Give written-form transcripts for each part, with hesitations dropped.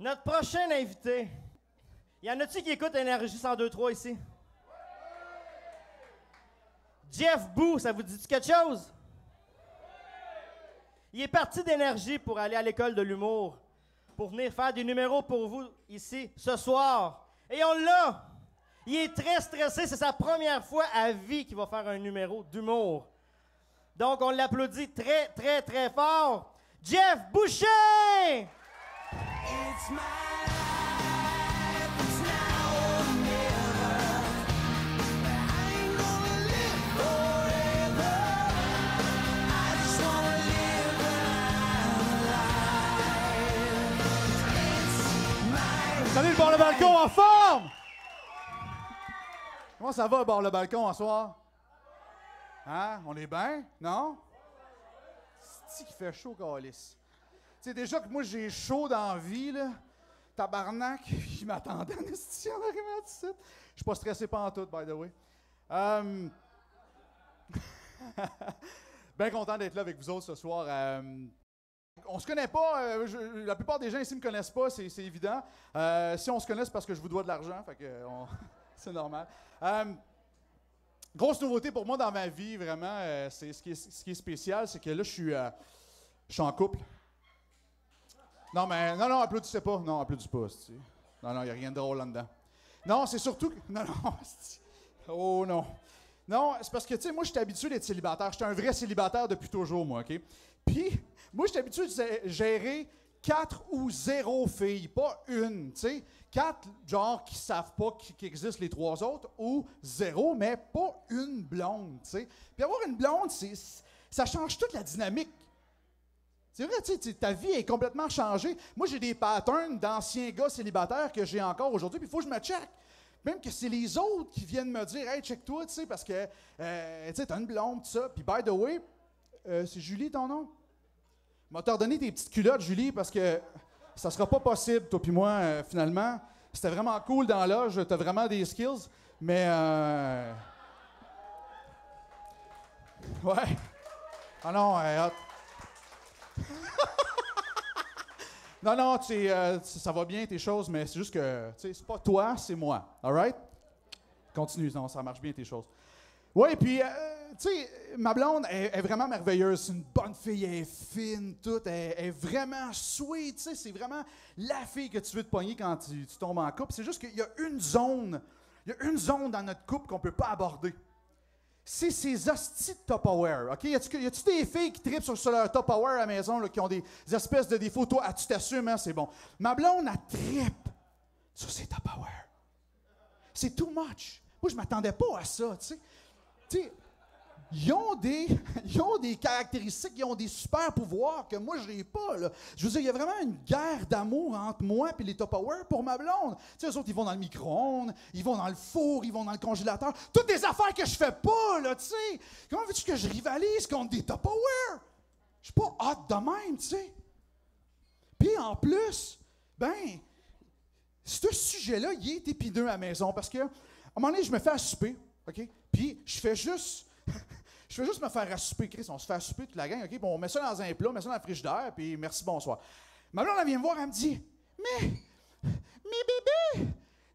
Notre prochain invité. Y en a-tu qui écoutent Énergie 102.3 ici? Jeff Boo, ça vous dit quelque chose? Il est parti d'Énergie pour aller à l'école de l'humour, pour venir faire des numéros pour vous ici ce soir. Et on l'a! Il est très stressé, c'est sa première fois à vie qu'il va faire un numéro d'humour. Donc on l'applaudit très, très, très fort. Jeff Boucher! It's my life, it's now or never. I ain't gonna live forever. I just wanna live my life. Salut le bord le balcon en forme! Comment ça va, bord le balcon, en soir? Hein? On est bien? Non? C'est-tu qui fait chaud, câlisse? Tu sais, déjà que moi, j'ai chaud dans la vie, là. Tabarnak, je m'attendais à une institution d'arriver à 17. Je suis pas stressé pantoute, by the way. Bien content d'être là avec vous autres ce soir. On se connaît pas, la plupart des gens ici me connaissent pas, c'est évident. Si on se connaît, c'est parce que je vous dois de l'argent, fait que c'est normal. Grosse nouveauté pour moi dans ma vie, vraiment, c'est ce qui est spécial, c'est que là, je suis en couple. Non, mais non, applaudissez pas. Non, applaudissez pas. Non, il n'y a rien de drôle là-dedans. Non, c'est surtout que. Non. Oh non. Non, c'est parce que, tu sais, moi, je suis habitué d'être célibataire. Je suis un vrai célibataire depuis toujours, moi, OK? Puis, moi, je suis habitué de gérer 4 ou 0 filles, pas une, tu sais. 4, genre, qui savent pas qu'il existe les 3 autres, ou 0, mais pas une blonde, tu sais. Puis avoir une blonde, ça change toute la dynamique. C'est vrai, tu sais, ta vie est complètement changée. Moi, j'ai des patterns d'anciens gars célibataires que j'ai encore aujourd'hui, puis il faut que je me check. Même que c'est les autres qui viennent me dire « Hey, check-toi, tu sais, parce que, tu sais, t'as une blonde, tout ça. » Puis, by the way, c'est Julie ton nom? Je vais te redonner tes petites culottes, Julie, parce que ça sera pas possible, toi puis moi, finalement. C'était vraiment cool dans l'âge, t'as vraiment des skills, mais... Ouais. Ah non, hot. Non, ça va bien tes choses, mais c'est juste que, tu sais, c'est pas toi, c'est moi. All right? Continue, non, ça marche bien tes choses. Oui, puis, tu sais, ma blonde est vraiment merveilleuse. C'est une bonne fille, elle est fine, tout. Elle est vraiment sweet, tu sais. C'est vraiment la fille que tu veux te pogner quand tu tombes en couple. C'est juste qu'il y a une zone dans notre couple qu'on peut pas aborder. C'est ces hosties de Tupperware, OK? Y a-tu des filles qui trippent sur leur Tupperware à la maison, là, qui ont des espèces de défauts? Toi, tu t'assumes, hein? C'est bon. Ma blonde, elle trippe sur ses Tupperware. C'est too much. Moi, je m'attendais pas à ça, tu sais. Tu sais, ils ont des caractéristiques, ils ont des super pouvoirs que moi, je n'ai pas, là. Je veux dire, il y a vraiment une guerre d'amour entre moi et les Tupperware pour ma blonde. Tu sais, eux autres, ils vont dans le micro-ondes, ils vont dans le four, ils vont dans le congélateur. Toutes des affaires que je fais pas, là, tu sais. Comment veux-tu que je rivalise contre des Tupperware? Je suis pas hot de même, tu sais. Puis, en plus, ben, ce sujet-là, il est épineux à la maison parce que, à un moment donné, je me fais à souper, OK? Puis, je fais juste me faire à souper, Chris. On se fait à souper toute la gang, OK? Bon, on met ça dans un plat, on met ça dans le frigidaire, puis merci, bonsoir. Ma blonde, elle vient me voir, elle me dit « Mais bébé,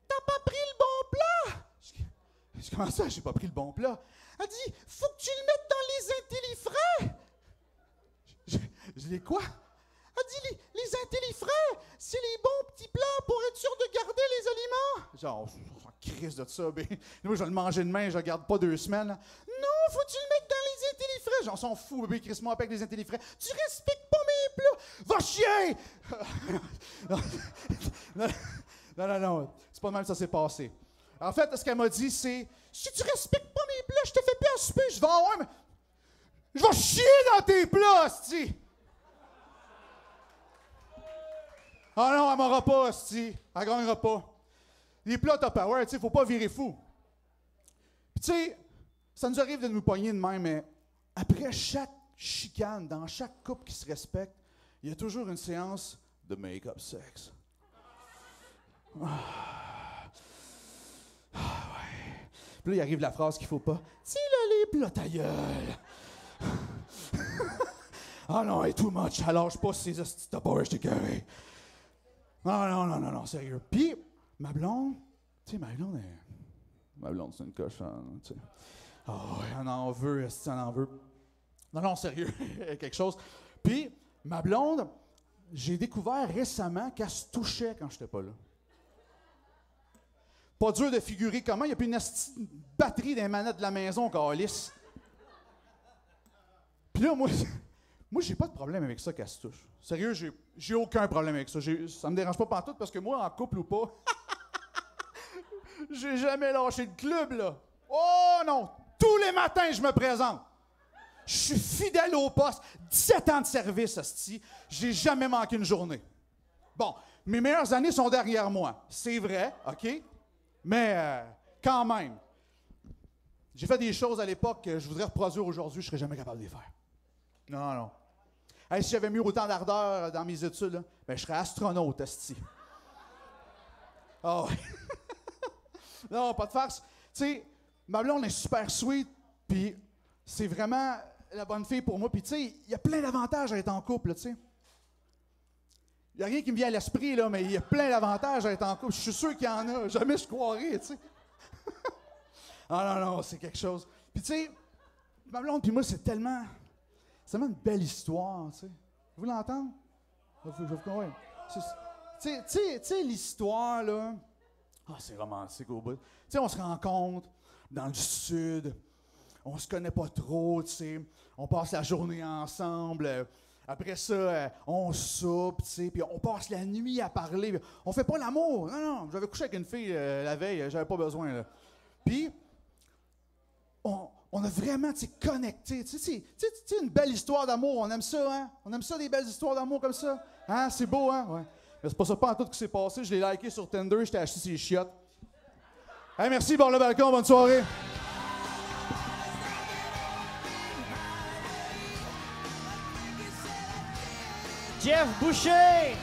t'as pas pris le bon plat! » Je dis « Comment ça, j'ai pas pris le bon plat? » Elle dit « Faut que tu le mettes dans les intellifrais! » Je dis « Quoi? » Elle dit « Les intellifrais, c'est les bons petits plats pour être sûr de garder les aliments! » Genre, on s'en crisse de ça, ben. Moi, je vais le manger demain, je le garde pas 2 semaines. Là. Non, faut que tu le mettes dans les intellifrais! J'en s'en fous, bébé, crisse-moi avec les intellifrais. Tu respectes pas mes plats! Va chier! Non. C'est pas de même que ça s'est passé. En fait, ce qu'elle m'a dit, c'est si tu respectes pas mes plats, je te fais plus à souper, je vais en avoir, mais. Je vais chier dans tes plats, hostie! Ah non, elle m'aura pas, hostie. Elle gagnera pas. Les plats Tupperware, tu sais, faut pas virer fou. Puis tu sais, ça nous arrive de nous pogner de même, mais après chaque chicane, dans chaque couple qui se respecte, il y a toujours une séance de make-up sex. Ouais. Puis là, il arrive la phrase qu'il faut pas. Dis-le les plats, ta gueule. Ah non, elle est too much. Alors, je passe ces hosties Tupperware, je t'ai carré. Non, sérieux. Puis, ma blonde, tu sais, ma blonde, c'est une cochonne, tu sais. Oh, elle en veut, elle en veut. Non, sérieux, quelque chose. Puis, ma blonde, j'ai découvert récemment qu'elle se touchait quand j'étais pas là. Pas dur de figurer comment, il n'y a plus une batterie des manettes de la maison, câlisse. Puis là, moi, j'ai pas de problème avec ça qu'elle se touche. Sérieux, j'ai aucun problème avec ça. Ça me dérange pas pantoute parce que moi, en couple ou pas, j'ai jamais lâché le club, là. Oh non! Tous les matins, je me présente. Je suis fidèle au poste. 17 ans de service, hostie. J'ai jamais manqué une journée. Bon, mes meilleures années sont derrière moi. C'est vrai, OK? Mais quand même, j'ai fait des choses à l'époque que je voudrais reproduire aujourd'hui, je ne serais jamais capable de les faire. Non. Hey, si j'avais mis autant d'ardeur dans mes études, là, ben, je serais astronaute, hostie. Oh, non, pas de farce. Tu sais, ma blonde est super sweet, puis c'est vraiment la bonne fille pour moi. Puis tu sais, il y a plein d'avantages à être en couple, tu sais. Il n'y a rien qui me vient à l'esprit, là, mais il y a plein d'avantages à être en couple. Je suis sûr qu'il y en a. Jamais je croirais, tu sais. Non, c'est quelque chose. Puis tu sais, ma blonde puis moi, c'est tellement une belle histoire, tu sais. Vous l'entendez? Je vous comprends. Tu sais, l'histoire, là, c'est romantique au bout. Tu sais, on se rencontre dans le sud, on se connaît pas trop, tu sais. On passe la journée ensemble. Après ça, on soupe, tu sais, puis on passe la nuit à parler. On fait pas l'amour. Non, j'avais couché avec une fille la veille, j'avais pas besoin, là. Puis, on a vraiment, tu sais, connecté. Tu sais, une belle histoire d'amour, on aime ça, hein? On aime ça, des belles histoires d'amour comme ça. Hein? C'est beau, hein? Ouais. Mais c'est pas ça pas en tout qui s'est passé. Je l'ai liké sur Tinder, j'étais acheté ses chiottes. Hey, merci, bord le balcon, bonne soirée. Jeff Boucher!